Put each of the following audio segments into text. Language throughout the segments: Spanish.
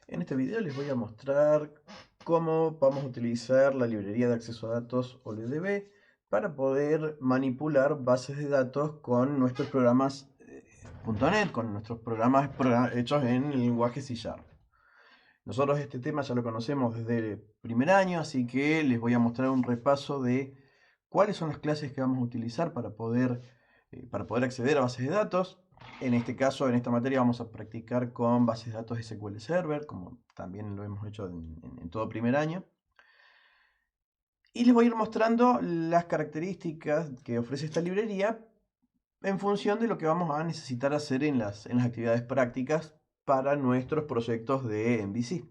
En este video les voy a mostrar cómo vamos a utilizar la librería de acceso a datos o LDB para poder manipular bases de datos con nuestros programas .NET, con nuestros programas hechos en el lenguaje C#. Nosotros este tema ya lo conocemos desde el primer año, así que les voy a mostrar un repaso de cuáles son las clases que vamos a utilizar para poder acceder a bases de datos. En este caso, en esta materia, vamos a practicar con bases de datos SQL Server, como también lo hemos hecho en todo primer año. Y les voy a ir mostrando las características que ofrece esta librería en función de lo que vamos a necesitar hacer en las actividades prácticas para nuestros proyectos de MVC.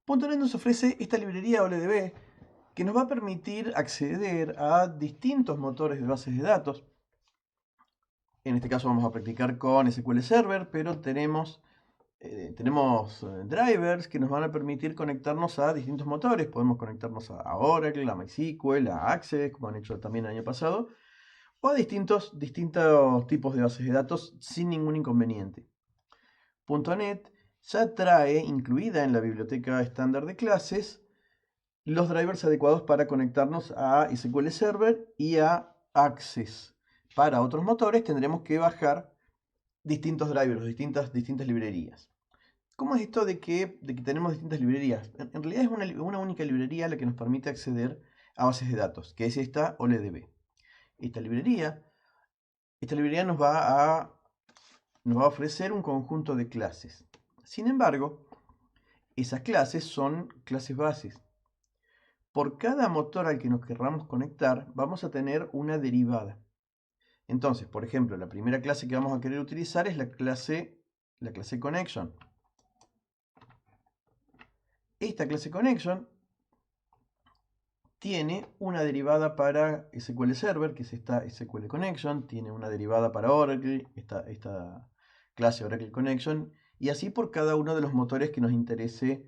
.NET nos ofrece esta librería OLDB que nos va a permitir acceder a distintos motores de bases de datos. En este caso vamos a practicar con SQL Server, pero tenemos drivers que nos van a permitir conectarnos a distintos motores. Podemos conectarnos a Oracle, a MySQL, a Access, como han hecho también el año pasado, o a distintos tipos de bases de datos sin ningún inconveniente. .NET ya trae incluida en la biblioteca estándar de clases los drivers adecuados para conectarnos a SQL Server y a Access. Para otros motores tendremos que bajar distintos drivers, distintas librerías. ¿Cómo es esto de que tenemos distintas librerías? En realidad es una única librería la que nos permite acceder a bases de datos, que es esta OLDB. Esta librería nos va a ofrecer un conjunto de clases. Sin embargo, esas clases son clases bases. Por cada motor al que nos querramos conectar, vamos a tener una derivada. Entonces, por ejemplo, la primera clase que vamos a querer utilizar es la clase connection. Esta clase connection tiene una derivada para SQL Server, que es esta SQL Connection, tiene una derivada para Oracle, esta clase Oracle Connection, y así por cada uno de los motores que nos interese,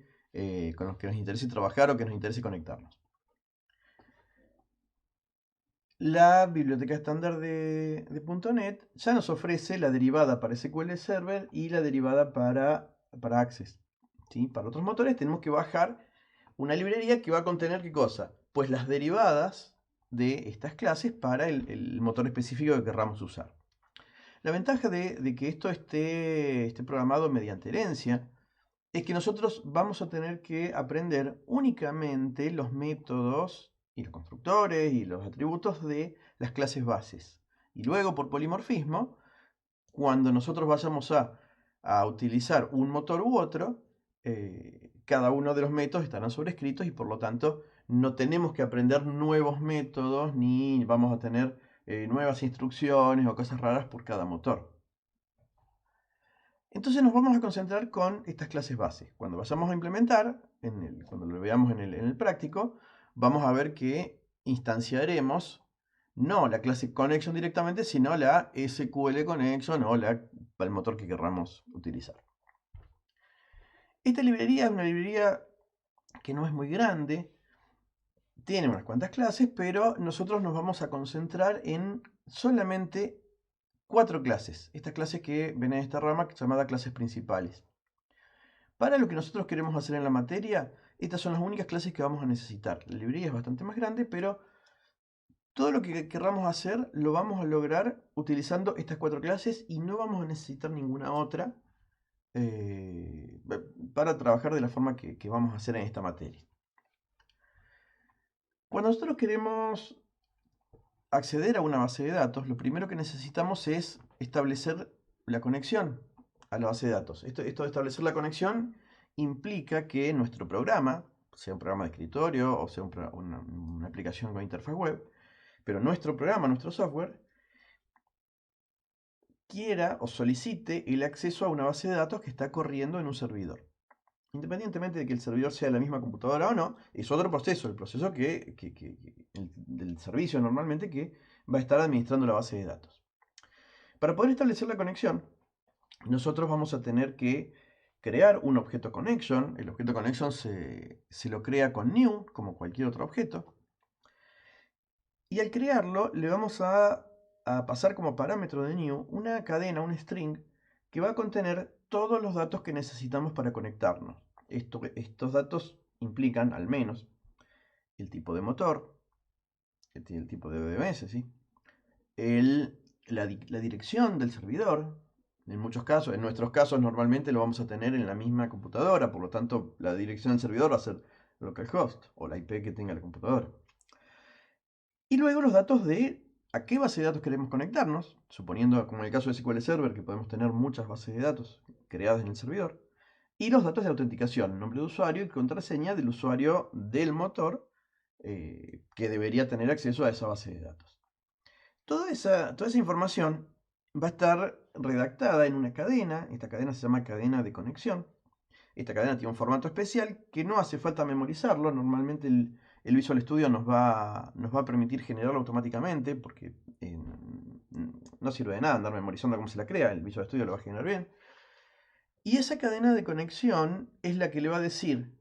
con los que nos interese trabajar o que nos interese conectarnos. La biblioteca estándar de .NET ya nos ofrece la derivada para SQL Server y la derivada para Access. ¿Sí? Para otros motores tenemos que bajar una librería que va a contener ¿qué cosa? Pues las derivadas de estas clases para el motor específico que querramos usar. La ventaja de que esto esté programado mediante herencia es que nosotros vamos a tener que aprender únicamente los métodos y los constructores y los atributos de las clases bases. Y luego por polimorfismo, cuando nosotros vayamos a utilizar un motor u otro, cada uno de los métodos estarán sobrescritos y por lo tanto no tenemos que aprender nuevos métodos ni vamos a tener nuevas instrucciones o cosas raras por cada motor. Entonces nos vamos a concentrar con estas clases bases. Cuando vayamos a implementar, cuando lo veamos en el práctico, vamos a ver que instanciaremos no la clase connection directamente, sino la SQL connection o el motor que querramos utilizar. Esta librería es una librería que no es muy grande, tiene unas cuantas clases, pero nosotros nos vamos a concentrar en solamente 4 clases. Estas clases que ven en esta rama llamada clases principales. Para lo que nosotros queremos hacer en la materia, estas son las únicas clases que vamos a necesitar. La librería es bastante más grande, pero todo lo que querramos hacer lo vamos a lograr utilizando estas 4 clases y no vamos a necesitar ninguna otra eh, para trabajar de la forma que vamos a hacer en esta materia. Cuando nosotros queremos acceder a una base de datos, lo primero que necesitamos es establecer la conexión a la base de datos. Esto de establecer la conexión implica que nuestro programa, sea un programa de escritorio o sea una aplicación con interfaz web, pero nuestro programa, nuestro software, quiera o solicite el acceso a una base de datos que está corriendo en un servidor. Independientemente de que el servidor sea la misma computadora o no, es otro proceso, el proceso del servicio normalmente que va a estar administrando la base de datos. Para poder establecer la conexión, nosotros vamos a tener que crear un objeto connection. El objeto connection se lo crea con new, como cualquier otro objeto. Y al crearlo, le vamos a pasar como parámetro de new una cadena, un string, que va a contener todos los datos que necesitamos para conectarnos. Estos datos implican al menos el tipo de motor, el tipo de DNS, ¿sí? La dirección del servidor. En muchos casos, en nuestros casos normalmente lo vamos a tener en la misma computadora, por lo tanto la dirección del servidor va a ser localhost o la IP que tenga la computadora. Y luego los datos de a qué base de datos queremos conectarnos, suponiendo como en el caso de SQL Server que podemos tener muchas bases de datos creadas en el servidor, y los datos de autenticación, nombre de usuario y contraseña del usuario del motor que debería tener acceso a esa base de datos. Toda esa información va a estar redactada en una cadena. Esta cadena se llama cadena de conexión. Esta cadena tiene un formato especial que no hace falta memorizarlo. Normalmente el Visual Studio nos va a permitir generarlo automáticamente porque no sirve de nada andar memorizando cómo se la crea. El Visual Studio lo va a generar bien. Y esa cadena de conexión es la que le va a decir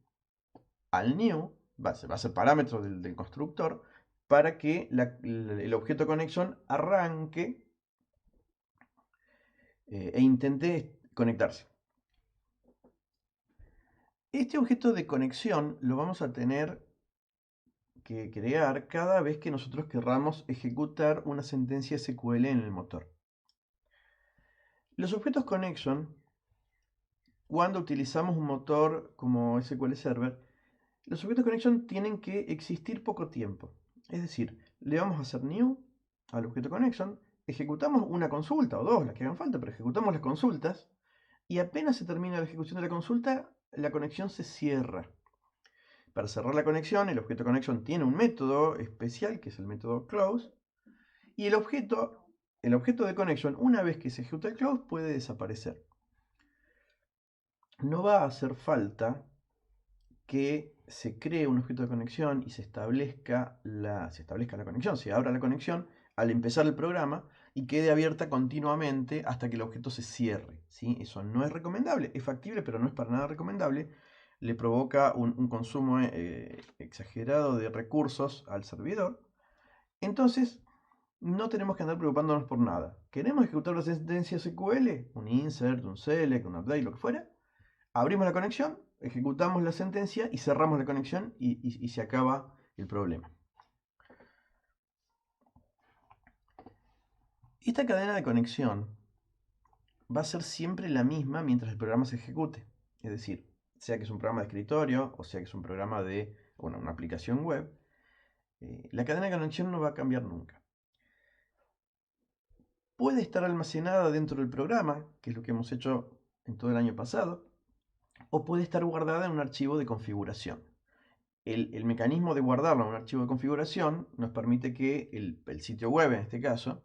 al new, va a ser parámetro del constructor, para que el objeto conexión arranque e intente conectarse. Este objeto de conexión lo vamos a tener que crear cada vez que nosotros querramos ejecutar una sentencia SQL en el motor. Los objetos connection, cuando utilizamos un motor como SQL Server, los objetos connection tienen que existir poco tiempo. Es decir, le vamos a hacer new al objeto connection, ejecutamos una consulta o dos, las que hagan falta, pero ejecutamos las consultas y apenas se termina la ejecución de la consulta, la conexión se cierra. Para cerrar la conexión, el objeto connection tiene un método especial que es el método close y el objeto de connection, una vez que se ejecuta el close, puede desaparecer. No va a hacer falta que se cree un objeto de conexión y se establezca la conexión, se abra la conexión al empezar el programa y quede abierta continuamente hasta que el objeto se cierre, ¿sí? Eso no es recomendable, es factible, pero no es para nada recomendable. Le provoca un consumo exagerado de recursos al servidor. Entonces, no tenemos que andar preocupándonos por nada. ¿Queremos ejecutar la sentencia SQL? Un insert, un select, un update, lo que fuera. Abrimos la conexión, ejecutamos la sentencia y cerramos la conexión y se acaba el problema. Esta cadena de conexión va a ser siempre la misma mientras el programa se ejecute. Es decir, sea que es un programa de escritorio o sea que es un programa de una aplicación web, la cadena de conexión no va a cambiar nunca. Puede estar almacenada dentro del programa, que es lo que hemos hecho en todo el año pasado, o puede estar guardada en un archivo de configuración. El mecanismo de guardarlo en un archivo de configuración nos permite que el sitio web, en este caso,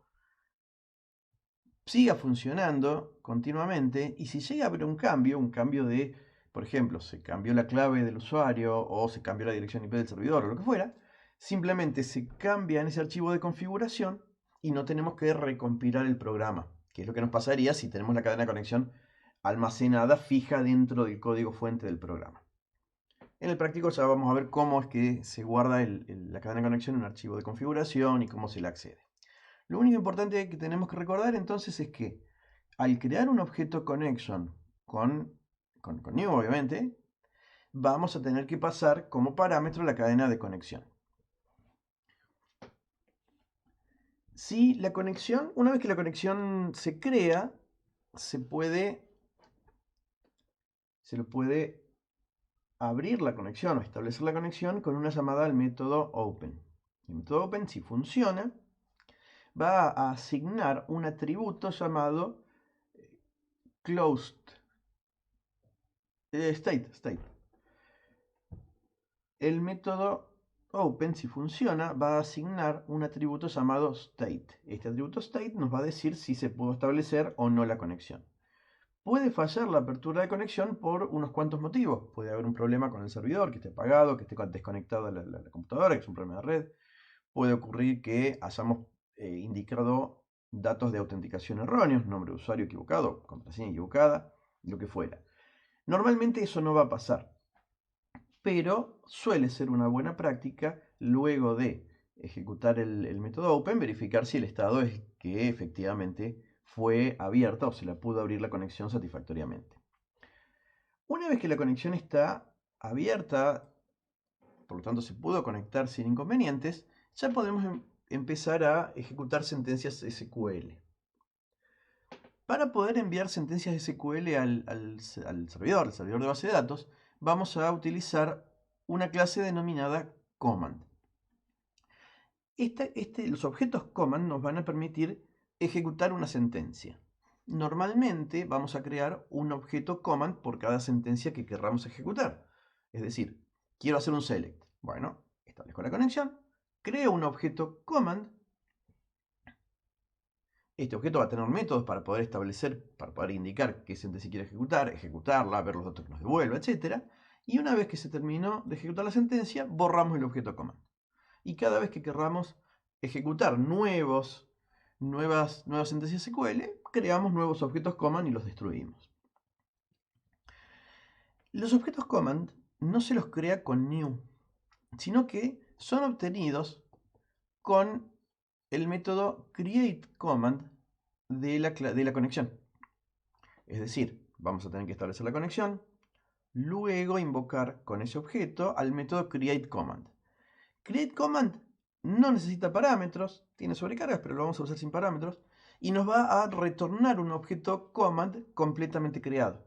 siga funcionando continuamente y si llega a haber un cambio de, por ejemplo, se cambió la clave del usuario o se cambió la dirección IP del servidor o lo que fuera, simplemente se cambia en ese archivo de configuración y no tenemos que recompilar el programa, que es lo que nos pasaría si tenemos la cadena de conexión almacenada fija dentro del código fuente del programa. En el práctico ya vamos a ver cómo es que se guarda la cadena de conexión en un archivo de configuración y cómo se le accede. Lo único importante que tenemos que recordar entonces es que al crear un objeto connection con new obviamente, vamos a tener que pasar como parámetro la cadena de conexión. Si la conexión, una vez que la conexión se crea, se le puede abrir la conexión o establecer la conexión con una llamada al método open. El método open, si funciona, va a asignar un atributo llamado closed state. El método open, si funciona, va a asignar un atributo llamado state. Este atributo state nos va a decir si se pudo establecer o no la conexión. Puede fallar la apertura de conexión por unos cuantos motivos. Puede haber un problema con el servidor, que esté apagado, que esté desconectado la computadora, que es un problema de red. Puede ocurrir que hayamos indicado datos de autenticación erróneos, nombre de usuario equivocado, contraseña equivocada, lo que fuera. Normalmente eso no va a pasar, pero suele ser una buena práctica luego de ejecutar el método open verificar si el estado es que efectivamente fue abierta o se la pudo abrir la conexión satisfactoriamente. Una vez que la conexión está abierta, por lo tanto se pudo conectar sin inconvenientes, ya podemos empezar a ejecutar sentencias SQL. Para poder enviar sentencias SQL al servidor de base de datos, vamos a utilizar una clase denominada command. Los objetos command nos van a permitir ejecutar una sentencia. Normalmente vamos a crear un objeto command por cada sentencia que querramos ejecutar. Es decir, quiero hacer un select. Bueno, establezco la conexión, creo un objeto command. Este objeto va a tener métodos para poder establecer, para poder indicar qué sentencia quiere ejecutar, ejecutarla, ver los datos que nos devuelva, etc. Y una vez que se terminó de ejecutar la sentencia, borramos el objeto command. Y cada vez que querramos ejecutar nuevas sentencias SQL, creamos nuevos objetos command y los destruimos. Los objetos command no se los crea con new, sino que son obtenidos con el método createCommand de la conexión. Es decir, vamos a tener que establecer la conexión, luego invocar con ese objeto al método createCommand. CreateCommand no necesita parámetros, tiene sobrecargas, pero lo vamos a usar sin parámetros, y nos va a retornar un objeto command completamente creado.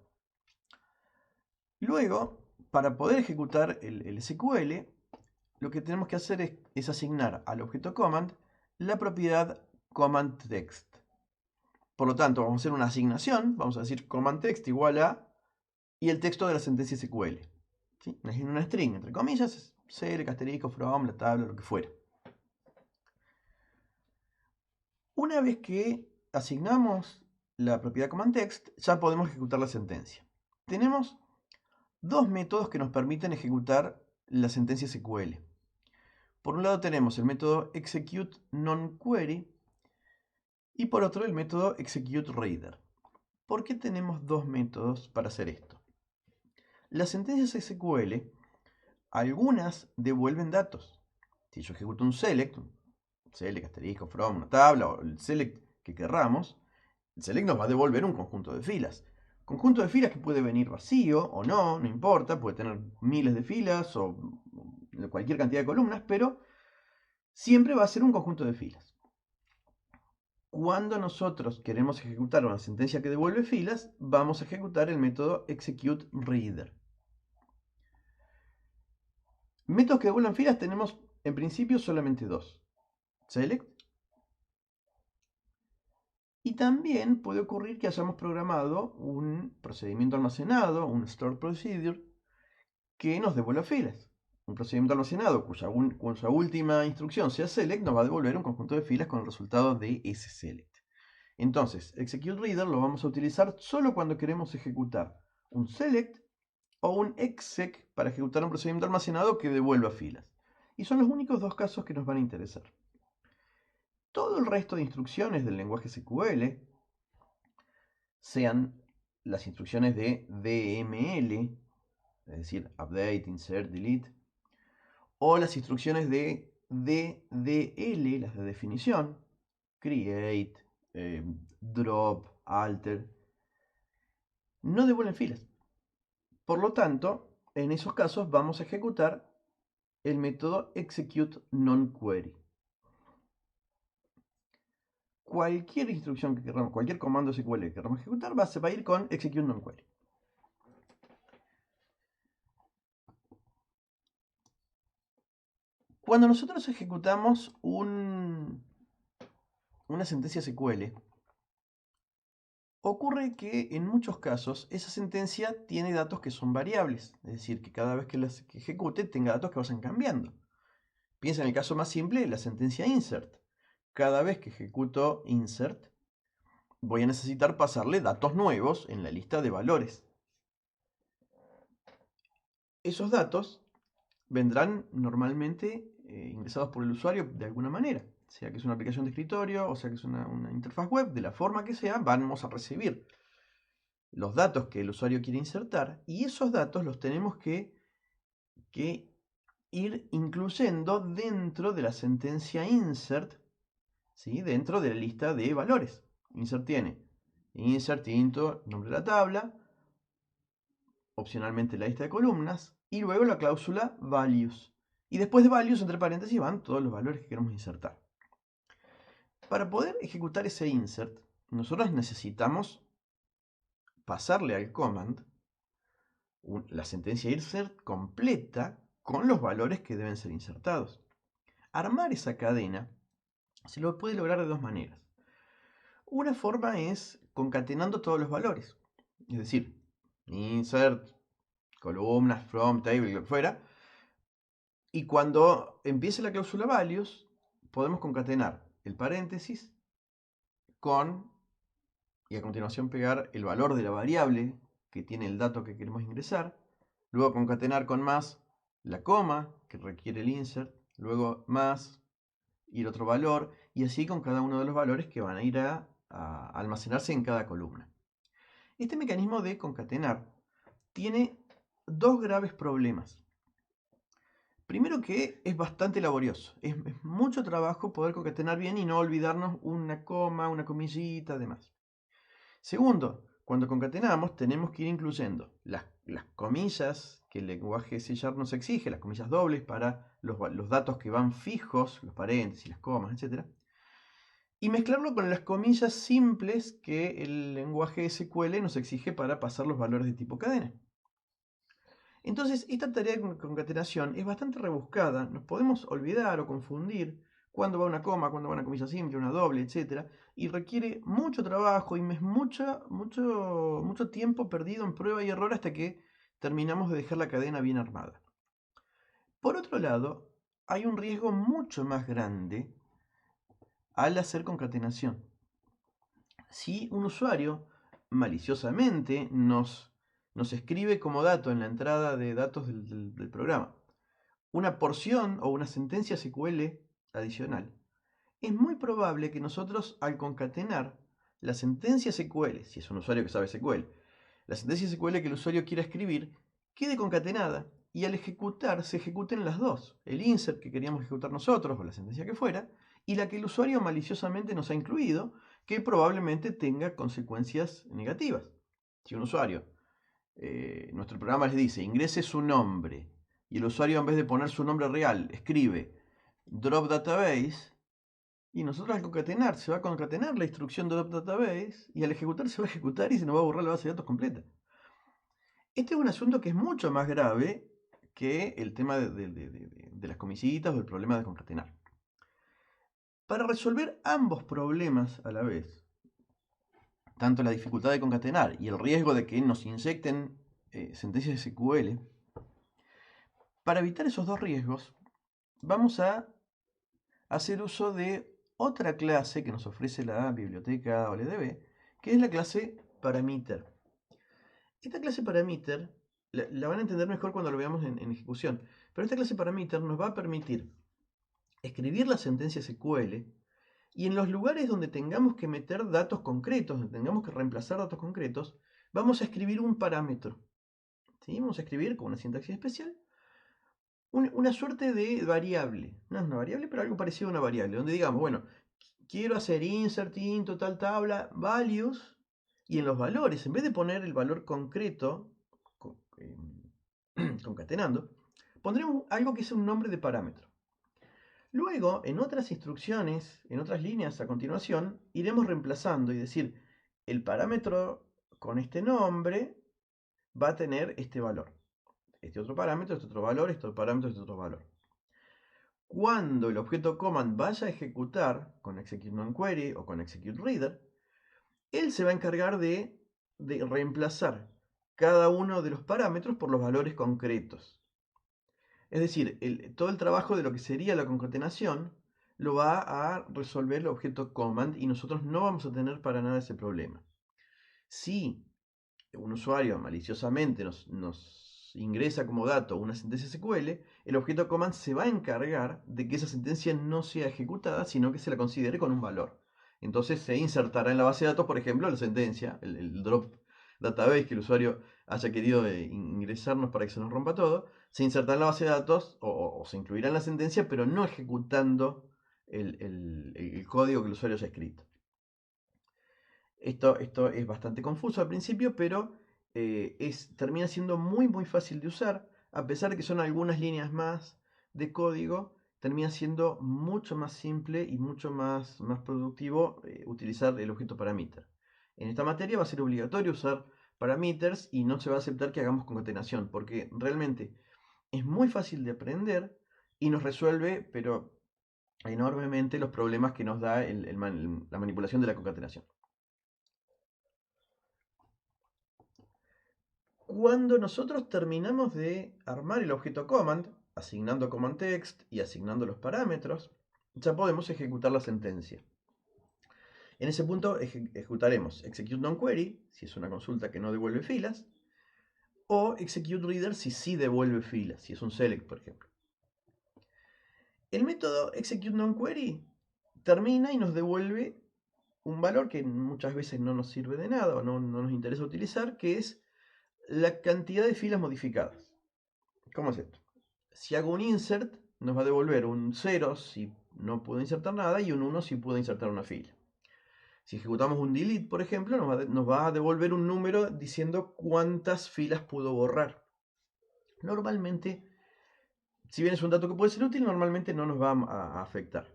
Luego, para poder ejecutar el SQL, lo que tenemos que hacer es asignar al objeto command la propiedad commandText. Por lo tanto, vamos a hacer una asignación, vamos a decir commandText igual a, y el texto de la sentencia SQL. ¿Sí? Una string, entre comillas, select, asterisco, from, la tabla, lo que fuera. Una vez que asignamos la propiedad commandText, ya podemos ejecutar la sentencia. Tenemos dos métodos que nos permiten ejecutar la sentencia SQL. Por un lado tenemos el método executeNonQuery y por otro el método executeReader. ¿Por qué tenemos dos métodos para hacer esto? Las sentencias SQL, algunas devuelven datos. Si yo ejecuto un select asterisco, from, una tabla o el select que querramos, el select nos va a devolver un conjunto de filas. Conjunto de filas que puede venir vacío o no, no importa, puede tener miles de filas o cualquier cantidad de columnas, pero siempre va a ser un conjunto de filas. Cuando nosotros queremos ejecutar una sentencia que devuelve filas, vamos a ejecutar el método executeReader. Métodos que devuelven filas tenemos en principio solamente dos. Select. Y también puede ocurrir que hayamos programado un procedimiento almacenado, un stored procedure, que nos devuelva filas. Un procedimiento almacenado cuya última instrucción sea select nos va a devolver un conjunto de filas con el resultado de ese select. Entonces, executeReader lo vamos a utilizar solo cuando queremos ejecutar un select o un exec para ejecutar un procedimiento almacenado que devuelva filas. Y son los únicos dos casos que nos van a interesar. Todo el resto de instrucciones del lenguaje SQL, sean las instrucciones de DML, es decir, update, insert, delete, o las instrucciones de DDL, las de definición, create, drop, alter, no devuelven filas. Por lo tanto, en esos casos vamos a ejecutar el método executeNonQuery. Cualquier instrucción que queramos, cualquier comando SQL que queramos ejecutar va a ir con executeNonQuery. Cuando nosotros ejecutamos una sentencia SQL, ocurre que en muchos casos esa sentencia tiene datos que son variables, es decir, que cada vez que la ejecute tenga datos que vayan cambiando. Piensa en el caso más simple, la sentencia insert. Cada vez que ejecuto insert, voy a necesitar pasarle datos nuevos en la lista de valores. Esos datos vendrán normalmente ingresados por el usuario de alguna manera, sea que es una aplicación de escritorio o sea que es una interfaz web, de la forma que sea, vamos a recibir los datos que el usuario quiere insertar y esos datos los tenemos que ir incluyendo dentro de la sentencia insert, ¿sí? Dentro de la lista de valores. Insert tiene insert into nombre de la tabla, opcionalmente la lista de columnas, y luego la cláusula values. Y después de values, entre paréntesis, van todos los valores que queremos insertar. Para poder ejecutar ese insert, nosotros necesitamos pasarle al command la sentencia insert completa con los valores que deben ser insertados. Armar esa cadena se lo puede lograr de dos maneras. Una forma es concatenando todos los valores, es decir, insert, columnas, from, table, lo que fuera, y cuando empiece la cláusula values, podemos concatenar el paréntesis con, y a continuación pegar el valor de la variable que tiene el dato que queremos ingresar, luego concatenar con más la coma que requiere el insert, luego más y el otro valor, y así con cada uno de los valores que van a ir a almacenarse en cada columna. Este mecanismo de concatenar tiene dos graves problemas. Primero, que es bastante laborioso, es mucho trabajo poder concatenar bien y no olvidarnos una coma, una comillita, demás. Segundo, cuando concatenamos tenemos que ir incluyendo las comillas que el lenguaje C# nos exige, las comillas dobles para los datos que van fijos, los paréntesis, las comas, etc. Y mezclarlo con las comillas simples que el lenguaje SQL nos exige para pasar los valores de tipo cadena. Entonces, esta tarea de concatenación es bastante rebuscada, nos podemos olvidar o confundir cuándo va una coma, cuándo va una comilla simple, una doble, etc. Y requiere mucho trabajo y mucho tiempo perdido en prueba y error hasta que terminamos de dejar la cadena bien armada. Por otro lado, hay un riesgo mucho más grande al hacer concatenación. Si un usuario maliciosamente nos escribe como dato en la entrada de datos del programa una porción o una sentencia SQL adicional, es muy probable que nosotros, al concatenar la sentencia SQL, si es un usuario que sabe SQL, la sentencia SQL que el usuario quiera escribir, quede concatenada y al ejecutar se ejecuten las dos, el insert que queríamos ejecutar nosotros o la sentencia que fuera, y la que el usuario maliciosamente nos ha incluido, que probablemente tenga consecuencias negativas. Si un usuario, nuestro programa les dice, ingrese su nombre, y el usuario, en vez de poner su nombre real, escribe drop database, y nosotros al concatenar se va a concatenar la instrucción drop database, y al ejecutar se va a ejecutar y se nos va a borrar la base de datos completa. Este es un asunto que es mucho más grave que el tema de las comisitas o el problema de concatenar. Para resolver ambos problemas a la vez, tanto la dificultad de concatenar y el riesgo de que nos inyecten sentencias SQL, para evitar esos dos riesgos, vamos a hacer uso de otra clase que nos ofrece la biblioteca OLEDB, que es la clase parameter. Esta clase parameter la van a entender mejor cuando lo veamos en ejecución, pero esta clase parameter nos va a permitir escribir la sentencia SQL y en los lugares donde tengamos que meter datos concretos, donde tengamos que reemplazar datos concretos, vamos a escribir un parámetro. ¿Sí? Vamos a escribir con una sintaxis especial una suerte de variable. No es una variable, pero algo parecido a una variable, donde digamos, bueno, quiero hacer insert into tal tabla, values, y en los valores, en vez de poner el valor concreto, concatenando, pondremos algo que es un nombre de parámetro. Luego, en otras instrucciones, en otras líneas a continuación, iremos reemplazando y decir, el parámetro con este nombre va a tener este valor. Este otro parámetro, este otro valor, este otro parámetro, este otro valor. Cuando el objeto command vaya a ejecutar con execute non-query o con execute reader, él se va a encargar de reemplazar cada uno de los parámetros por los valores concretos. Es decir, todo el trabajo de lo que sería la concatenación lo va a resolver el objeto command y nosotros no vamos a tener para nada ese problema. Si un usuario maliciosamente nos ingresa como dato una sentencia SQL, el objeto command se va a encargar de que esa sentencia no sea ejecutada, sino que se la considere con un valor. Entonces se insertará en la base de datos, por ejemplo, la sentencia, el drop database que el usuario haya querido ingresarnos para que se nos rompa todo, se insertará en la base de datos o se incluirá en la sentencia, pero no ejecutando el código que el usuario haya escrito. Esto es bastante confuso al principio, pero termina siendo muy fácil de usar. A pesar de que son algunas líneas más de código, termina siendo mucho más simple y mucho más productivo utilizar el objeto parameter. En esta materia va a ser obligatorio usar parameters y no se va a aceptar que hagamos concatenación, porque realmente es muy fácil de aprender y nos resuelve, pero enormemente, los problemas que nos da la manipulación de la concatenación. Cuando nosotros terminamos de armar el objeto command, asignando command text y asignando los parámetros, ya podemos ejecutar la sentencia. En ese punto ejecutaremos execute non-query, si es una consulta que no devuelve filas, o execute reader si sí devuelve filas, si es un select, por ejemplo. El método execute non-query termina y nos devuelve un valor que muchas veces no nos sirve de nada o no nos interesa utilizar, que es la cantidad de filas modificadas. ¿Cómo es esto? Si hago un insert, nos va a devolver un 0 si no puedo insertar nada y un 1 si puedo insertar una fila. Si ejecutamos un delete, por ejemplo, nos va a devolver un número diciendo cuántas filas pudo borrar. Normalmente, si bien es un dato que puede ser útil, normalmente no nos va a afectar.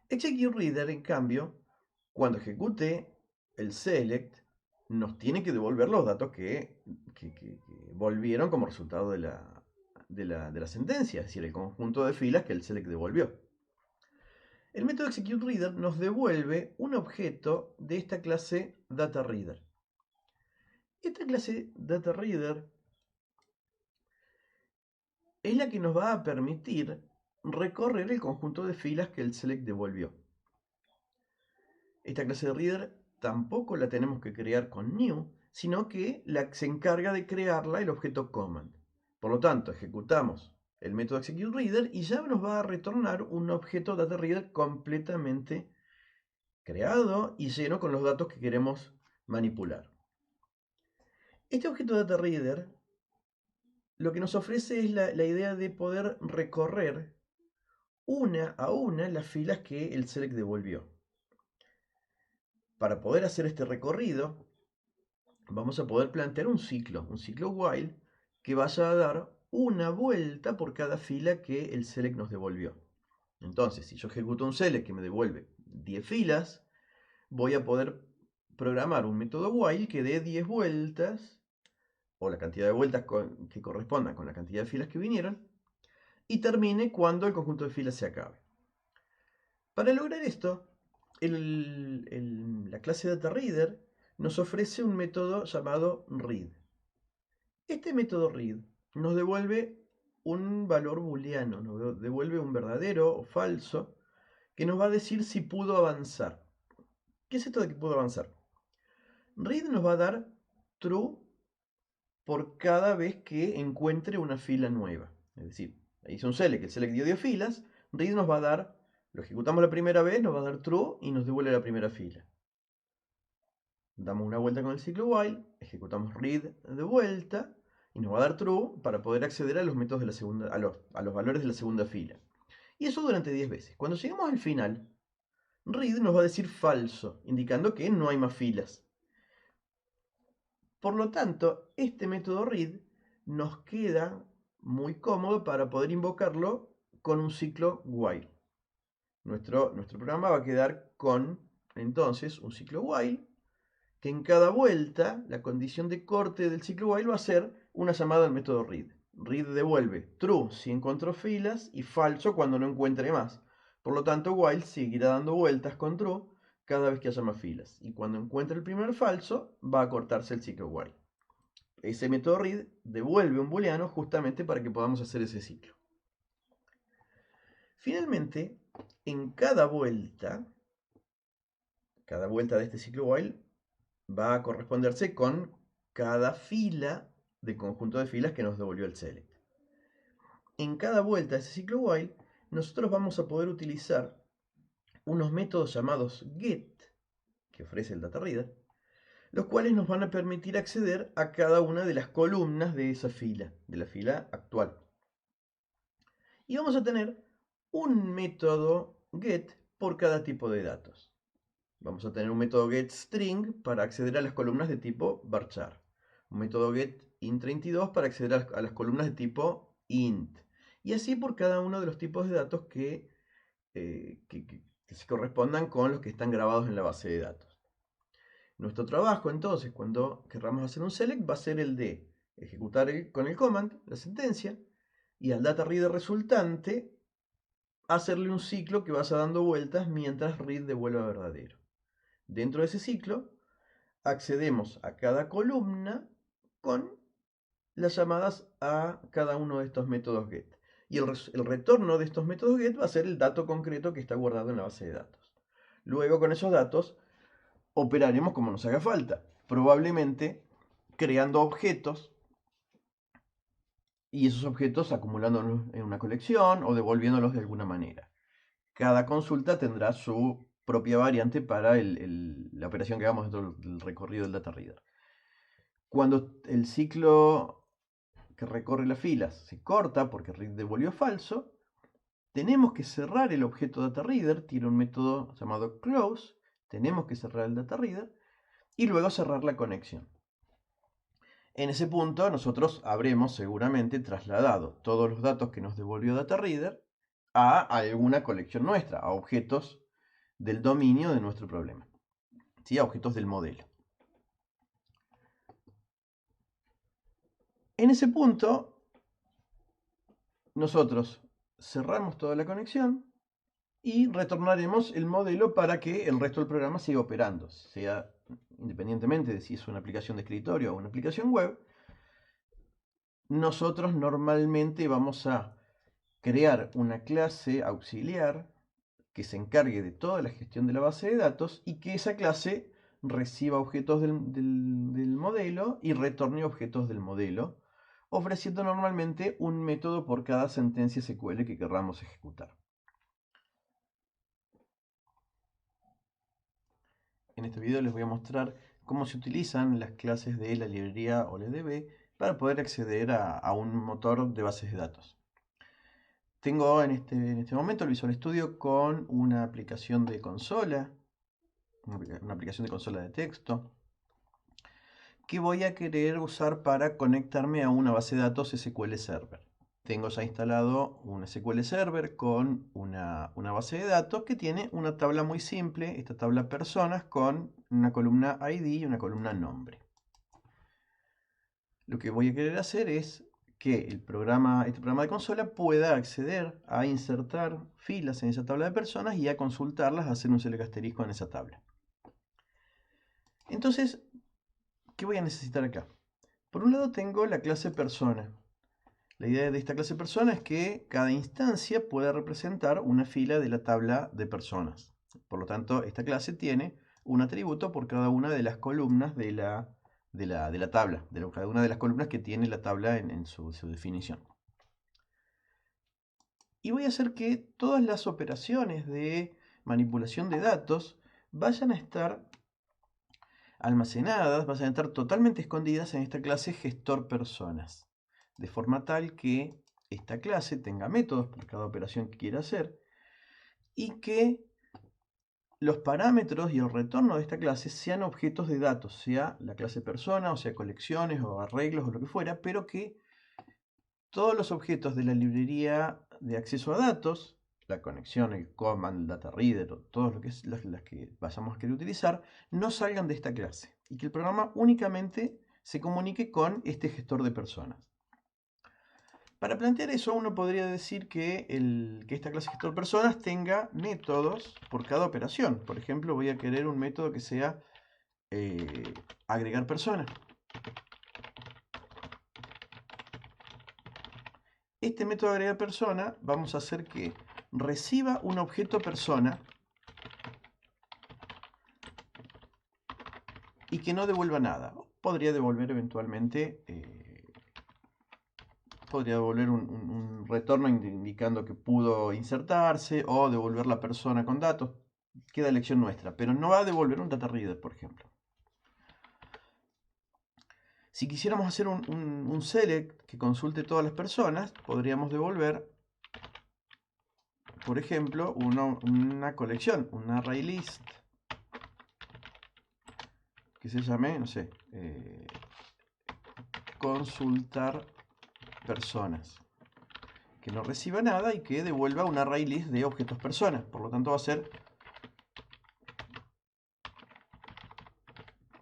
Execute reader, en cambio, cuando ejecute el select, nos tiene que devolver los datos que volvieron como resultado de la sentencia, es decir, el conjunto de filas que el select devolvió. El método executeReader nos devuelve un objeto de esta clase dataReader. Esta clase dataReader es la que nos va a permitir recorrer el conjunto de filas que el select devolvió. Esta clase de reader tampoco la tenemos que crear con new, sino que se encarga de crearla el objeto command. Por lo tanto, ejecutamos el método executeReader y ya nos va a retornar un objeto dataReader completamente creado y lleno con los datos que queremos manipular. Este objeto dataReader lo que nos ofrece es la idea de poder recorrer una a una las filas que el select devolvió. Para poder hacer este recorrido, vamos a poder plantear un ciclo while, que vaya a dar una vuelta por cada fila que el select nos devolvió. Entonces, si yo ejecuto un select que me devuelve 10 filas, voy a poder programar un método while que dé 10 vueltas, o la cantidad de vueltas que correspondan con la cantidad de filas que vinieron, y termine cuando el conjunto de filas se acabe. Para lograr esto, la clase dataReader nos ofrece un método llamado read. Este método read nos devuelve un valor booleano, nos devuelve un verdadero o falso, que nos va a decir si pudo avanzar. ¿Qué es esto de que pudo avanzar? Read nos va a dar true por cada vez que encuentre una fila nueva. Es decir, hice un select, el select dio 10 filas, read nos va a dar, lo ejecutamos la primera vez, nos va a dar true y nos devuelve la primera fila. Damos una vuelta con el ciclo while, ejecutamos read de vuelta y nos va a dar true para poder acceder a los métodos de la segunda, a los valores de la segunda fila. Y eso durante 10 veces. Cuando lleguemos al final, read nos va a decir falso, indicando que no hay más filas. Por lo tanto, este método read nos queda muy cómodo para poder invocarlo con un ciclo while. Nuestro programa va a quedar con, entonces, un ciclo while, que en cada vuelta, la condición de corte del ciclo while va a ser una llamada al método read. Read devuelve true si encontró filas y falso cuando no encuentre más. Por lo tanto, while seguirá dando vueltas con true cada vez que haya más filas. Y cuando encuentre el primer falso, va a cortarse el ciclo while. Ese método read devuelve un booleano justamente para que podamos hacer ese ciclo. Finalmente, en cada vuelta de este ciclo while va a corresponderse con cada fila del conjunto de filas que nos devolvió el select. En cada vuelta de ese ciclo while, nosotros vamos a poder utilizar unos métodos llamados get, que ofrece el dataReader, los cuales nos van a permitir acceder a cada una de las columnas de esa fila, de la fila actual. Y vamos a tener un método get por cada tipo de datos. vamos a tener un método getString para acceder a las columnas de tipo varchar. Un método getInt32 para acceder a las columnas de tipo int. Y así por cada uno de los tipos de datos que se correspondan con los que están grabados en la base de datos. Nuestro trabajo entonces, cuando querramos hacer un select, va a ser el de ejecutar con el command la sentencia y al data reader resultante hacerle un ciclo que vaya dando vueltas mientras read devuelva verdadero. Dentro de ese ciclo accedemos a cada columna con las llamadas a cada uno de estos métodos get. Y el retorno de estos métodos get va a ser el dato concreto que está guardado en la base de datos. Luego con esos datos operaremos como nos haga falta, probablemente creando objetos y esos objetos acumulándolos en una colección o devolviéndolos de alguna manera. Cada consulta tendrá su propia variante para la operación que hagamos dentro del recorrido del data reader. Cuando el ciclo que recorre las filas se corta porque read devolvió falso, tenemos que cerrar el objeto data reader, tiene un método llamado close, tenemos que cerrar el data reader y luego cerrar la conexión. En ese punto nosotros habremos seguramente trasladado todos los datos que nos devolvió data reader a alguna colección nuestra, a objetos del dominio de nuestro problema, ¿sí? A objetos del modelo. En ese punto, nosotros cerramos toda la conexión y retornaremos el modelo para que el resto del programa siga operando, sea independientemente de si es una aplicación de escritorio o una aplicación web. Nosotros normalmente vamos a crear una clase auxiliar que se encargue de toda la gestión de la base de datos y que esa clase reciba objetos del modelo y retorne objetos del modelo, ofreciendo normalmente un método por cada sentencia SQL que querramos ejecutar. En este video les voy a mostrar cómo se utilizan las clases de la librería OLEDB para poder acceder a un motor de bases de datos. Tengo en este momento el Visual Studio con una aplicación de consola, una aplicación de consola de texto, que voy a querer usar para conectarme a una base de datos SQL Server. Tengo ya instalado un SQL Server con una base de datos que tiene una tabla muy simple, esta tabla personas, con una columna ID y una columna nombre. Lo que voy a querer hacer es que este programa de consola pueda acceder a insertar filas en esa tabla de personas y a consultarlas, a hacer un select asterisco en esa tabla. Entonces, ¿qué voy a necesitar acá? Por un lado tengo la clase persona. La idea de esta clase persona es que cada instancia pueda representar una fila de la tabla de personas. Por lo tanto, esta clase tiene un atributo por cada una de las columnas de la tabla, de cada una de las columnas que tiene la tabla en su definición. Y voy a hacer que todas las operaciones de manipulación de datos vayan a estar almacenadas, vayan a estar totalmente escondidas en esta clase gestor personas, de forma tal que esta clase tenga métodos por cada operación que quiera hacer y que los parámetros y el retorno de esta clase sean objetos de datos, sea la clase persona, o sea colecciones o arreglos o lo que fuera, pero que todos los objetos de la librería de acceso a datos, la conexión, el command, el data reader, o todos las que vayamos a querer utilizar, no salgan de esta clase y que el programa únicamente se comunique con este gestor de personas. Para plantear eso, uno podría decir que esta clase gestor personas tenga métodos por cada operación. Por ejemplo, voy a querer un método que sea agregar persona. Este método de agregar persona vamos a hacer que reciba un objeto persona y que no devuelva nada. Podría devolver eventualmente un retorno indicando que pudo insertarse o devolver la persona con datos. Queda elección nuestra, pero no va a devolver un data reader, por ejemplo. Si quisiéramos hacer un select que consulte todas las personas, podríamos devolver, por ejemplo, una colección, un array list que se llame, no sé, consultar personas, que no reciba nada y que devuelva un array list de objetos personas. Por lo tanto va a ser,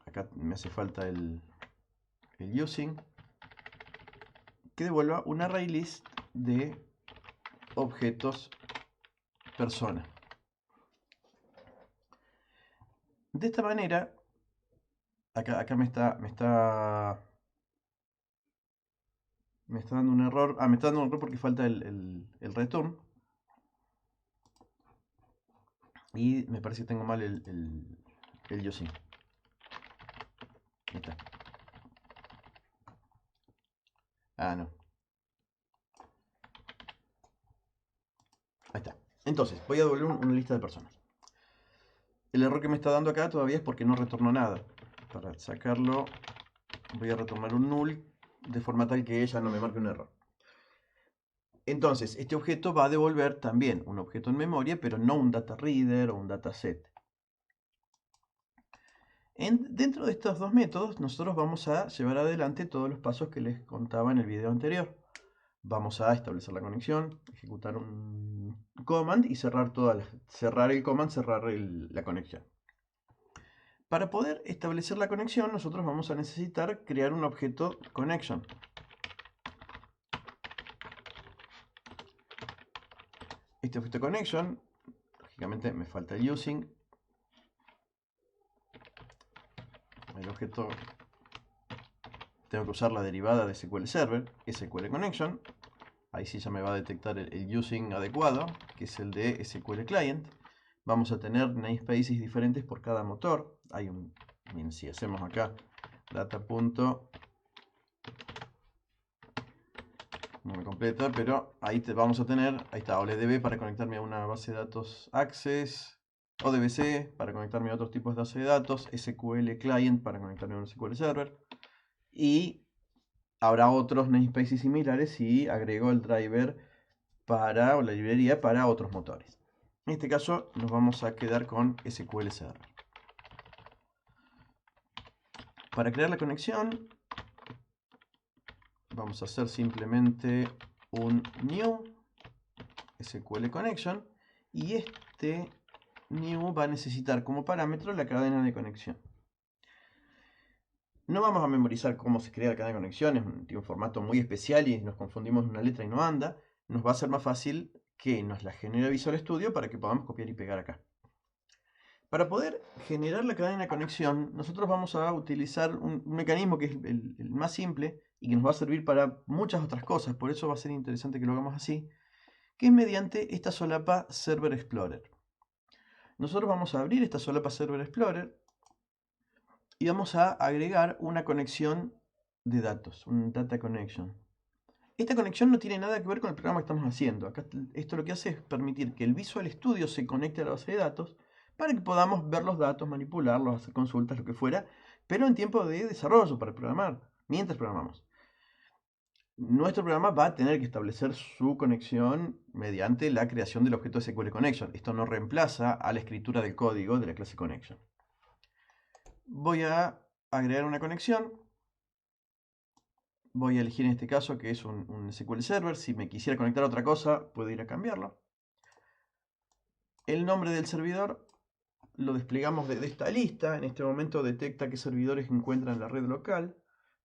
acá me hace falta el using, que devuelva un array list de objetos persona. De esta manera, acá me está dando un error. Me está dando un error porque falta el return. Y me parece que tengo mal el using. Ahí está. No. Ahí está. Entonces, voy a devolver una lista de personas. El error que me está dando acá todavía es porque no retornó nada. Para sacarlo, voy a retornar un null de forma tal que ella no me marque un error. Entonces, este objeto va a devolver también un objeto en memoria, pero no un data reader o un dataset. Dentro de estos dos métodos, nosotros vamos a llevar adelante todos los pasos que les contaba en el video anterior. Vamos a establecer la conexión, ejecutar un command y cerrar el command, cerrar la conexión. Para poder establecer la conexión, nosotros vamos a necesitar crear un objeto connection. Este objeto connection, lógicamente me falta el using. El objeto, tengo que usar la derivada de SQL Server, SQL Connection. Ahí sí ya me va a detectar el using adecuado, que es el de SQL Client. Vamos a tener namespaces diferentes por cada motor. Miren, si hacemos acá data. No me completa, pero ahí vamos a tener, ahí está, OLEDB para conectarme a una base de datos Access, ODBC para conectarme a otros tipos de base de datos, SQL Client para conectarme a un SQL Server, y habrá otros namespaces similares si agrego el driver o la librería para otros motores. En este caso nos vamos a quedar con SQL Server. Para crear la conexión vamos a hacer simplemente un new SQL Connection y este new va a necesitar como parámetro la cadena de conexión. No vamos a memorizar cómo se crea la cadena de conexión, tiene un formato muy especial y nos confundimos en una letra y no anda. Nos va a ser más fácil que nos la genere Visual Studio para que podamos copiar y pegar acá. Para poder generar la cadena de conexión, nosotros vamos a utilizar un mecanismo que es el más simple y que nos va a servir para muchas otras cosas, por eso va a ser interesante que lo hagamos así, que es mediante esta solapa Server Explorer. Nosotros vamos a abrir esta solapa Server Explorer y vamos a agregar una conexión de datos, un data connection. Esta conexión no tiene nada que ver con el programa que estamos haciendo. Acá esto lo que hace es permitir que el Visual Studio se conecte a la base de datos para que podamos ver los datos, manipularlos, hacer consultas, lo que fuera, pero en tiempo de desarrollo para programar, mientras programamos. Nuestro programa va a tener que establecer su conexión mediante la creación del objeto SQL Connection. Esto no reemplaza a la escritura del código de la clase Connection. Voy a agregar una conexión. Voy a elegir en este caso que es un SQL Server. Si me quisiera conectar a otra cosa, puedo ir a cambiarlo. El nombre del servidor lo desplegamos desde esta lista. En este momento detecta qué servidores encuentran en la red local.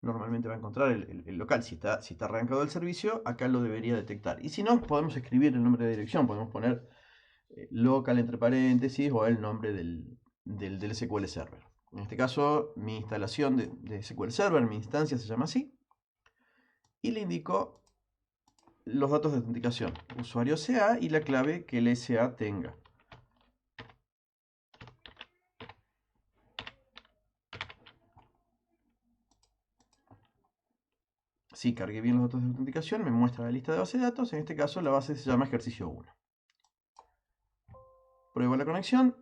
Normalmente va a encontrar el local. Si está arrancado el servicio, acá lo debería detectar. Y si no, podemos escribir el nombre de dirección. Podemos poner local entre paréntesis o el nombre del SQL Server. En este caso, mi instalación de SQL Server, mi instancia se llama así. Y le indico los datos de autenticación. Usuario SA y la clave que el SA tenga. Si cargué bien los datos de autenticación, me muestra la lista de base de datos. En este caso, la base se llama ejercicio 1. Pruebo la conexión.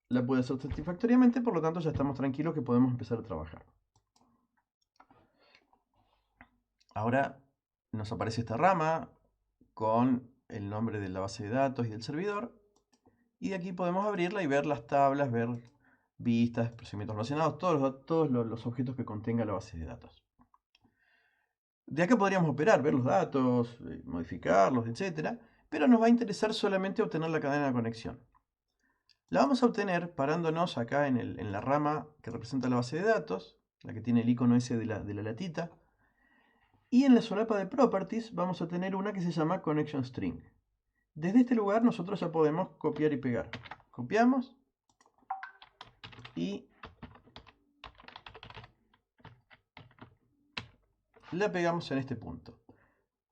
La pude hacer satisfactoriamente, por lo tanto ya estamos tranquilos que podemos empezar a trabajar. Ahora nos aparece esta rama con el nombre de la base de datos y del servidor. Y de aquí podemos abrirla y ver las tablas, ver vistas, procedimientos relacionados, todos los objetos que contenga la base de datos. De acá podríamos operar, ver los datos, modificarlos, etc. Pero nos va a interesar solamente obtener la cadena de conexión. La vamos a obtener parándonos acá en la rama que representa la base de datos, la que tiene el icono ese de la latita. Y en la solapa de Properties vamos a tener una que se llama Connection String. Desde este lugar nosotros ya podemos copiar y pegar. Copiamos y la pegamos en este punto.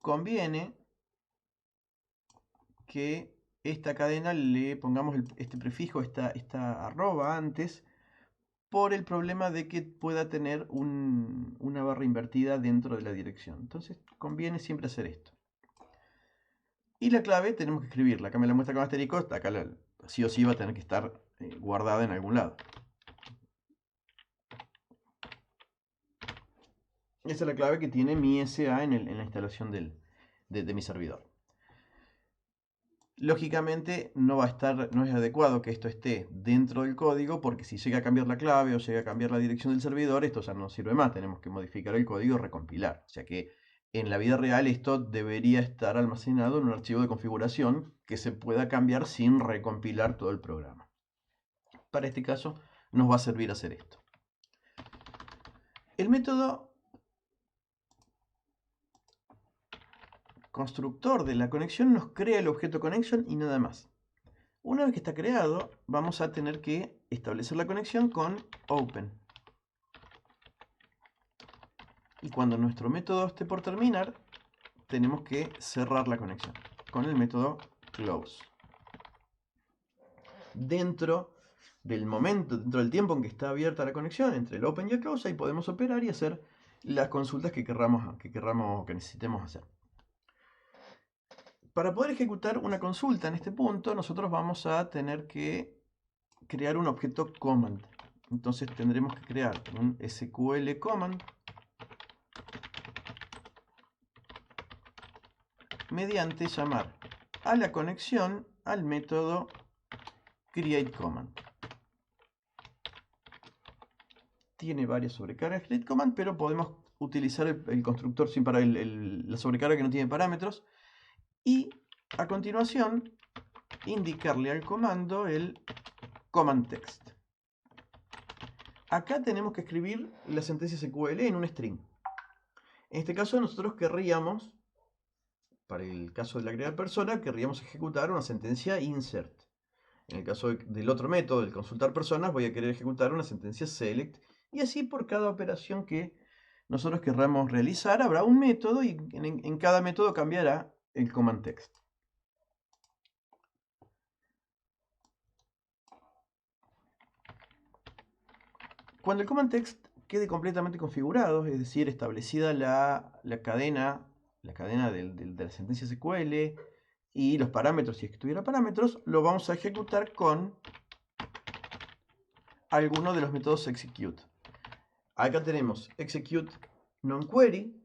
Conviene que esta cadena le pongamos este prefijo, esta arroba antes, por el problema de que pueda tener una barra invertida dentro de la dirección. Entonces conviene siempre hacer esto. Y la clave tenemos que escribirla. Acá me la muestra con asterisco, acá sí o sí va a tener que estar guardada en algún lado. Esa es la clave que tiene mi SA en la instalación de mi servidor. Lógicamente no es adecuado que esto esté dentro del código, porque si llega a cambiar la clave o llega a cambiar la dirección del servidor, esto ya no sirve más. Tenemos que modificar el código y recompilar. O sea que en la vida real esto debería estar almacenado en un archivo de configuración que se pueda cambiar sin recompilar todo el programa. Para este caso nos va a servir hacer esto. El método constructor de la conexión nos crea el objeto connection y nada más. Una vez que está creado, vamos a tener que establecer la conexión con open. Y cuando nuestro método esté por terminar, tenemos que cerrar la conexión con el método close. Dentro del tiempo en que está abierta la conexión entre el open y el close, ahí podemos operar y hacer las consultas que querramos o que necesitemos hacer. Para poder ejecutar una consulta en este punto, nosotros vamos a tener que crear un objeto command. Entonces tendremos que crear un SQL command mediante llamar a la conexión al método createCommand. Tiene varias sobrecargas createCommand, pero podemos utilizar el constructor sin para la sobrecarga que no tiene parámetros. Y a continuación indicarle al comando el command text. Acá tenemos que escribir la sentencia SQL en un string. En este caso nosotros querríamos, para el caso de la crear persona, querríamos ejecutar una sentencia insert. En el caso del otro método, del consultar personas, voy a querer ejecutar una sentencia select. Y así por cada operación que nosotros querramos realizar, habrá un método y en cada método cambiará el command text. Cuando el command text quede completamente configurado, es decir, establecida la cadena de la sentencia SQL y los parámetros, si es que tuviera parámetros, lo vamos a ejecutar con alguno de los métodos execute. Acá tenemos execute nonQuery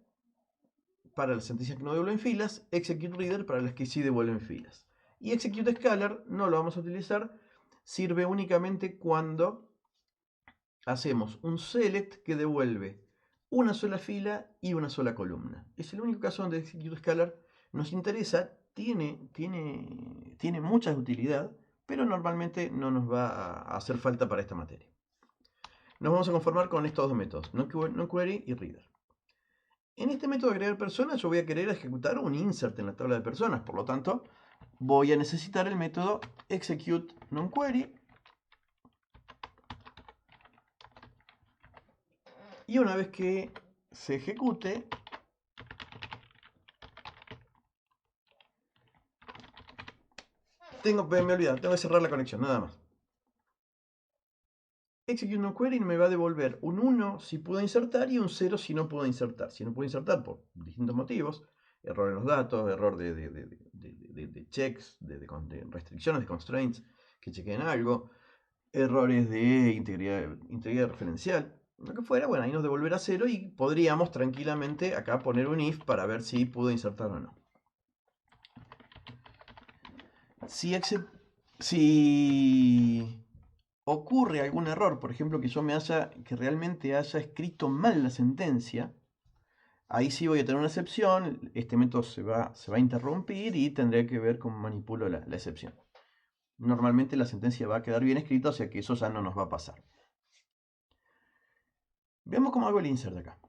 para las sentencias que no devuelven filas, execute reader para las que sí devuelven filas. Y execute scalar no lo vamos a utilizar, sirve únicamente cuando hacemos un select que devuelve una sola fila y una sola columna. Es el único caso donde execute scalar nos interesa, tiene mucha utilidad, pero normalmente no nos va a hacer falta para esta materia. Nos vamos a conformar con estos dos métodos, nonQuery y reader. En este método de agregar personas yo voy a querer ejecutar un insert en la tabla de personas, por lo tanto voy a necesitar el método execute nonQuery. Y una vez que se ejecute, me olvidé, tengo que cerrar la conexión, nada más. Execute nonQuery me va a devolver un 1 si puedo insertar y un 0 si no puedo insertar. Si no puedo insertar por distintos motivos, error en los datos, error de checks, de restricciones, de constraints que chequeen algo, errores de integridad referencial, lo que fuera, bueno, ahí nos devolverá 0 y podríamos tranquilamente acá poner un if para ver si pudo insertar o no. Si ocurre algún error, por ejemplo, que realmente haya escrito mal la sentencia, ahí sí voy a tener una excepción, este método se va a interrumpir y tendré que ver cómo manipulo la excepción. Normalmente la sentencia va a quedar bien escrita, o sea que eso ya no nos va a pasar. Veamos cómo hago el insert acá.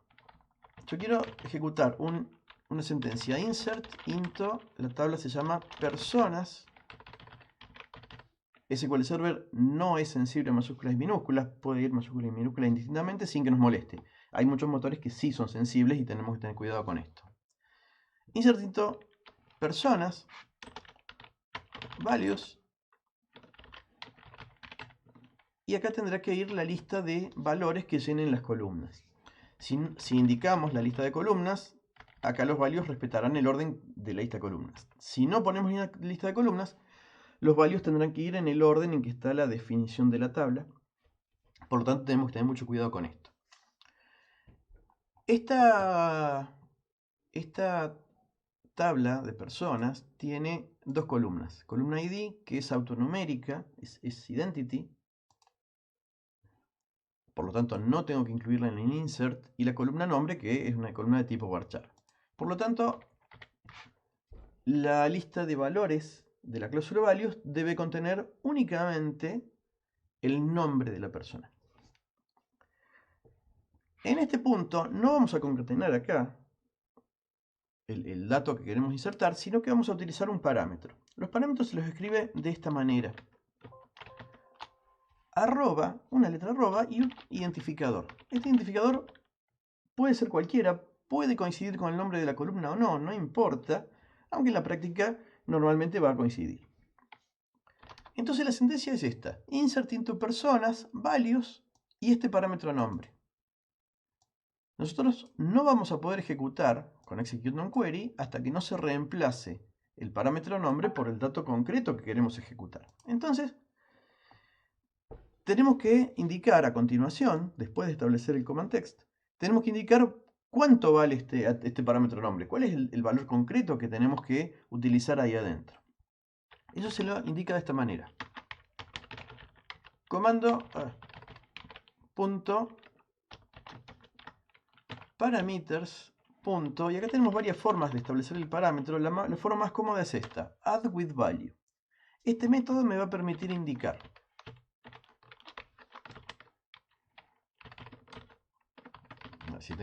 Yo quiero ejecutar una sentencia insert into, la tabla se llama personas. SQL Server no es sensible a mayúsculas y minúsculas, puede ir mayúsculas y minúsculas indistintamente sin que nos moleste. Hay muchos motores que sí son sensibles y tenemos que tener cuidado con esto. Insert into personas, values, y acá tendrá que ir la lista de valores que llenen las columnas. Si indicamos la lista de columnas, acá los values respetarán el orden de la lista de columnas. Si no ponemos una lista de columnas, los values tendrán que ir en el orden en que está la definición de la tabla. Por lo tanto, tenemos que tener mucho cuidado con esto. Esta tabla de personas tiene dos columnas. Columna ID, que es autonumérica, es identity. Por lo tanto, no tengo que incluirla en el insert. Y la columna nombre, que es una columna de tipo varchar. Por lo tanto, la lista de valores de la cláusula values debe contener únicamente el nombre de la persona. En este punto no vamos a concatenar acá el dato que queremos insertar, sino que vamos a utilizar un parámetro. Los parámetros se los escribe de esta manera. Arroba, una letra arroba y un identificador. Este identificador puede ser cualquiera, puede coincidir con el nombre de la columna o no, no importa, aunque en la práctica normalmente va a coincidir. Entonces la sentencia es esta: insert into personas, values y este parámetro nombre. Nosotros no vamos a poder ejecutar con execute_non_query hasta que no se reemplace el parámetro nombre por el dato concreto que queremos ejecutar. Entonces, tenemos que indicar a continuación, después de establecer el command text, tenemos que indicar cuánto vale este parámetro nombre, cuál es el valor concreto que tenemos que utilizar ahí adentro. Eso se lo indica de esta manera. Comando punto parameters punto, y acá tenemos varias formas de establecer el parámetro. La forma más cómoda es esta: add with value. Este método me va a permitir indicar así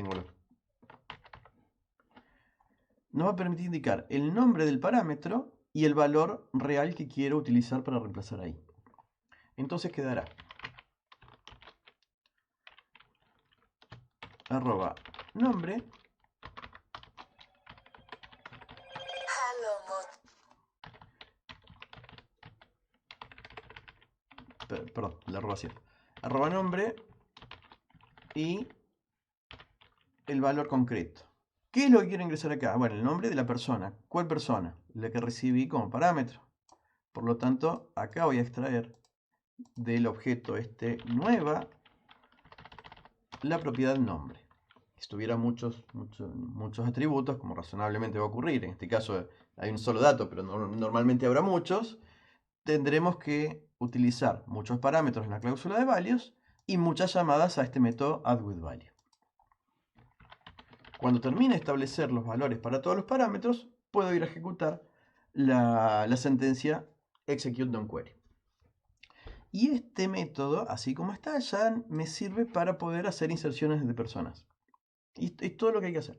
nos va a permitir indicar el nombre del parámetro y el valor real que quiero utilizar para reemplazar ahí. Entonces quedará arroba nombre perdón, la arroba cierto, arroba nombre y el valor concreto. ¿Qué es lo que quiero ingresar acá? Bueno, el nombre de la persona. ¿Cuál persona? La que recibí como parámetro. Por lo tanto, acá voy a extraer del objeto nueva la propiedad nombre. Si tuviera muchos atributos, como razonablemente va a ocurrir, en este caso hay un solo dato, pero normalmente habrá muchos, tendremos que utilizar muchos parámetros en la cláusula de values y muchas llamadas a este método addWithValue. Cuando termine de establecer los valores para todos los parámetros, puedo ir a ejecutar la sentencia execute_non_query. Y este método, así como está, ya me sirve para poder hacer inserciones de personas. Y es todo lo que hay que hacer.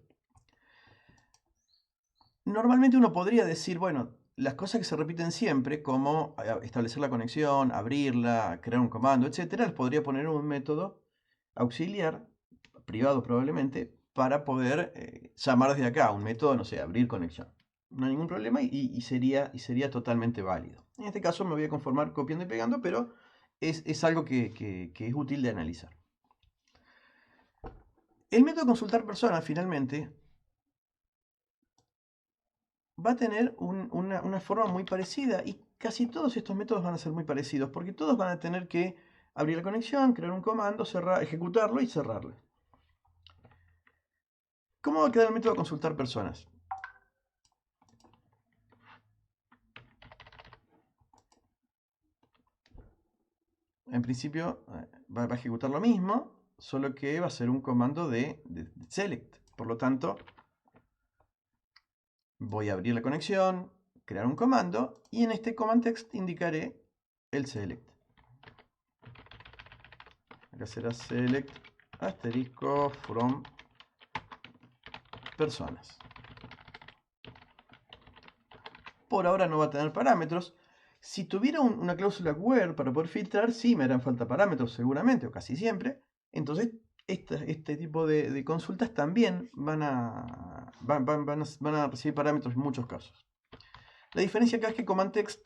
Normalmente uno podría decir, bueno, las cosas que se repiten siempre, como establecer la conexión, abrirla, crear un comando, etc., las podría poner en un método auxiliar, privado probablemente, para poder llamar desde acá, un método, no sé, abrir conexión. No hay ningún problema y sería totalmente válido. En este caso me voy a conformar copiando y pegando, pero es algo que es útil de analizar. El método consultar personas, finalmente, va a tener una forma muy parecida, y casi todos estos métodos van a ser muy parecidos, porque todos van a tener que abrir la conexión, crear un comando, ejecutarlo y cerrarlo. ¿Cómo va a quedar el método consultar personas? en principio va a ejecutar lo mismo, solo que va a ser un comando de select. Por lo tanto, voy a abrir la conexión, crear un comando, y en este command text indicaré el select. Acá será select asterisco from personas. Por ahora no va a tener parámetros. Si tuviera una cláusula where para poder filtrar, sí me harán falta parámetros seguramente, o casi siempre. Entonces, este tipo de consultas también van a recibir parámetros en muchos casos. La diferencia acá es que command text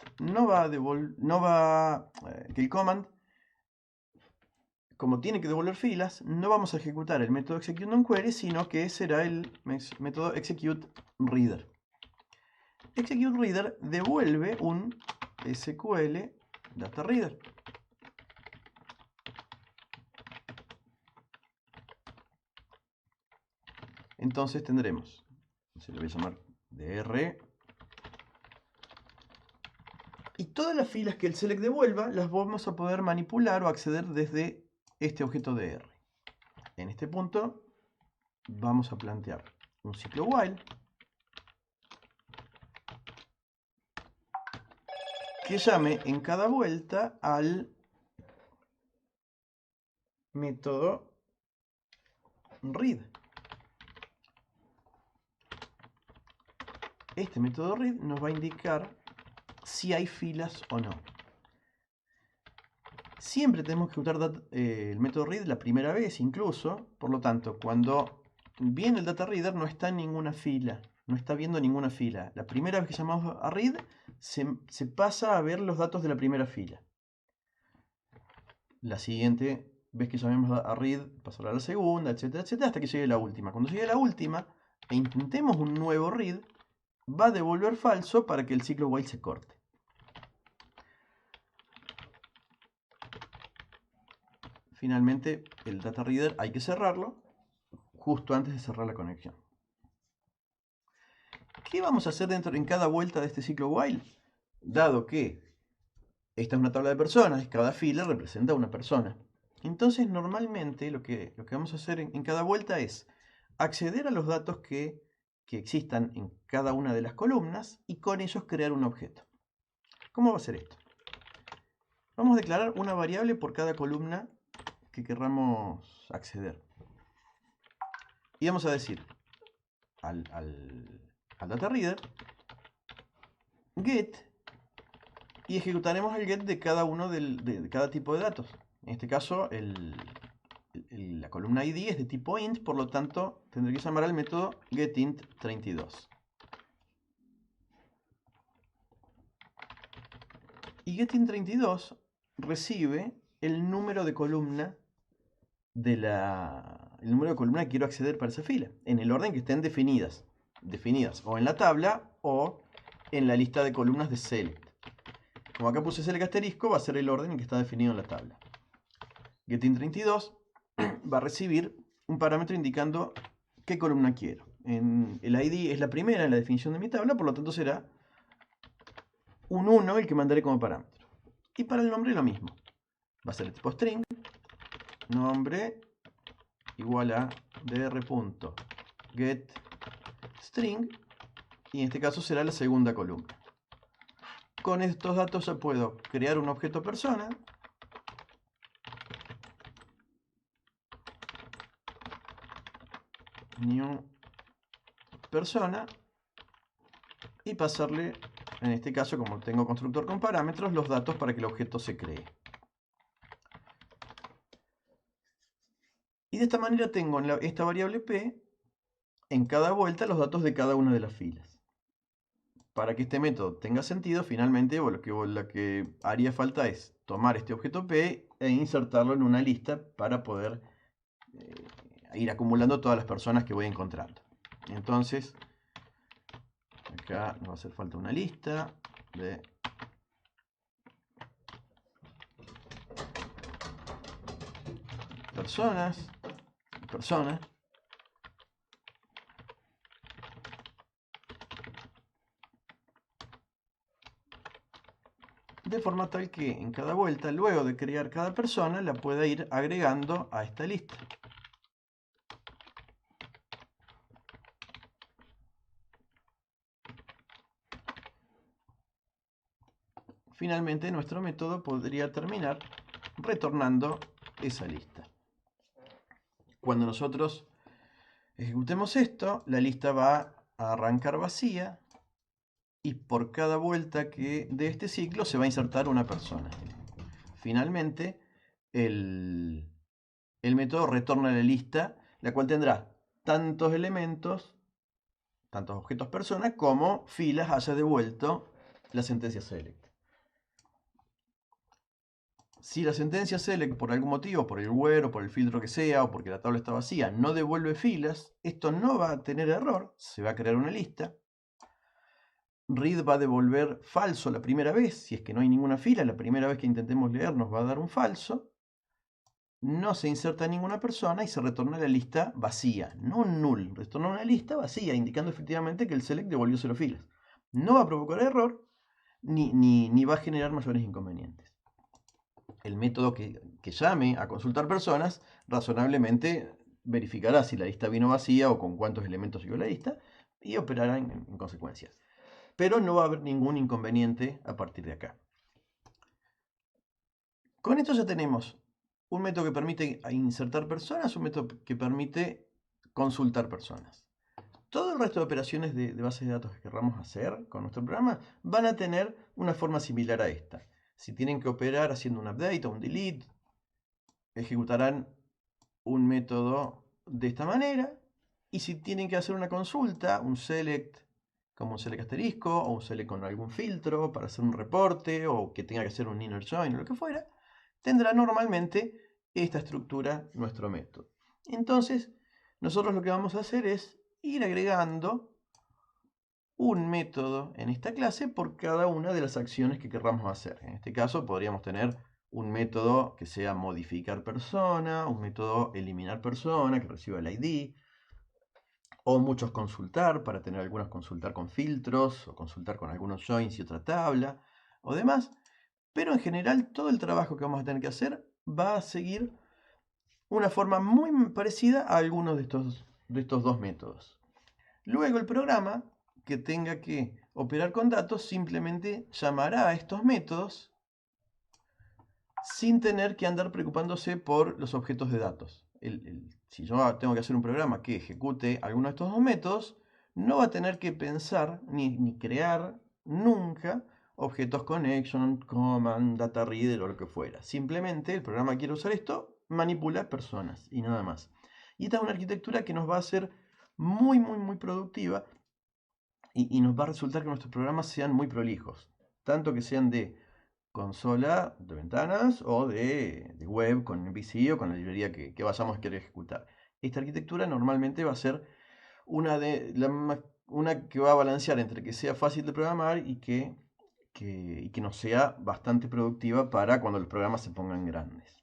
que el command, como tiene que devolver filas, no vamos a ejecutar el método executeOnQuery, sino que será el método executeReader. executeReader devuelve un SQL data reader. Entonces tendremos, se lo voy a llamar dr, y todas las filas que el select devuelva las vamos a poder manipular o acceder desde este objeto dr. En este punto vamos a plantear un ciclo while que llame en cada vuelta al método read. Este método read nos va a indicar si hay filas o no. Siempre tenemos que ejecutar el método read la primera vez incluso, por lo tanto, cuando viene el data reader no está en ninguna fila, no está viendo ninguna fila. La primera vez que llamamos a read, se pasa a ver los datos de la primera fila. La siguiente vez que llamemos a read, pasará a la segunda, etcétera, etcétera, hasta que llegue la última. Cuando llegue la última e intentemos un nuevo read, va a devolver falso para que el ciclo while se corte. Finalmente, el data reader hay que cerrarlo justo antes de cerrar la conexión. ¿Qué vamos a hacer en cada vuelta de este ciclo while? Dado que esta es una tabla de personas, cada fila representa una persona. Entonces, normalmente lo que vamos a hacer en cada vuelta es acceder a los datos que existan en cada una de las columnas y con ellos crear un objeto. ¿Cómo va a ser esto? Vamos a declarar una variable por cada columna que querramos acceder. Y vamos a decir al data reader get, y ejecutaremos el get de cada uno de cada tipo de datos. En este caso, la columna id es de tipo int, por lo tanto tendré que llamar al método getInt32. Y getInt32 recibe el número de columna que quiero acceder para esa fila, en el orden que estén definidas o en la tabla o en la lista de columnas de select. Como acá puse select asterisco, va a ser el orden en que está definido en la tabla. getInt32 va a recibir un parámetro indicando qué columna quiero. El id es la primera en la definición de mi tabla, por lo tanto será un 1 el que mandaré como parámetro. Y para el nombre lo mismo. Va a ser el tipo string, nombre igual a dr.getString, y en este caso será la segunda columna. Con estos datos ya puedo crear un objeto persona, new persona, y pasarle, en este caso como tengo constructor con parámetros, los datos para que el objeto se cree. Y de esta manera tengo en esta variable p en cada vuelta los datos de cada una de las filas. Para que este método tenga sentido, finalmente lo que haría falta es tomar este objeto p e insertarlo en una lista para poder ir acumulando todas las personas que voy encontrando. Entonces, acá nos va a hacer falta una lista de personas, de forma tal que en cada vuelta, luego de crear cada persona, la pueda ir agregando a esta lista. Finalmente, nuestro método podría terminar retornando esa lista. Cuando nosotros ejecutemos esto, la lista va a arrancar vacía y por cada vuelta de este ciclo se va a insertar una persona. Finalmente, el método retorna la lista, la cual tendrá tantos elementos, tantos objetos personas, como filas haya devuelto la sentencia select. Si la sentencia select por algún motivo, por el where o por el filtro que sea, o porque la tabla está vacía, no devuelve filas, esto no va a tener error, se va a crear una lista. Read va a devolver falso la primera vez, si es que no hay ninguna fila, la primera vez que intentemos leer nos va a dar un falso. No se inserta ninguna persona y se retorna la lista vacía, no un null, retorna una lista vacía, indicando efectivamente que el select devolvió 0 filas. No va a provocar error, ni va a generar mayores inconvenientes. El método que llame a consultar personas razonablemente verificará si la lista vino vacía o con cuántos elementos llegó la lista y operará en consecuencia. Pero no va a haber ningún inconveniente a partir de acá. Con esto ya tenemos un método que permite insertar personas, un método que permite consultar personas. Todo el resto de operaciones de bases de datos que queramos hacer con nuestro programa van a tener una forma similar a esta. Si tienen que operar haciendo un update o un delete, ejecutarán un método de esta manera. Y si tienen que hacer una consulta, un select como un select asterisco o un select con algún filtro para hacer un reporte o que tenga que hacer un inner join o lo que fuera, tendrá normalmente esta estructura nuestro método. Entonces, nosotros lo que vamos a hacer es ir agregando un método en esta clase por cada una de las acciones que querramos hacer. En este caso podríamos tener un método que sea modificar persona, un método eliminar persona que reciba el ID, o muchos consultar para tener algunos consultar con filtros o consultar con algunos joins y otra tabla o demás. Pero en general todo el trabajo que vamos a tener que hacer va a seguir una forma muy parecida a algunos de estos dos métodos. Luego el programa que tenga que operar con datos simplemente llamará a estos métodos sin tener que andar preocupándose por los objetos de datos. Si yo tengo que hacer un programa que ejecute alguno de estos dos métodos, no va a tener que pensar ni crear nunca objetos connection, command, data reader o lo que fuera. Simplemente el programa que quiere usar esto manipula personas y nada más. Y esta es una arquitectura que nos va a hacer muy productiva y nos va a resultar que nuestros programas sean muy prolijos. Tanto que sean de consola de ventanas o de web con MVC o con la librería que vayamos a querer ejecutar. Esta arquitectura normalmente va a ser una que va a balancear entre que sea fácil de programar y que nos sea bastante productiva para cuando los programas se pongan grandes.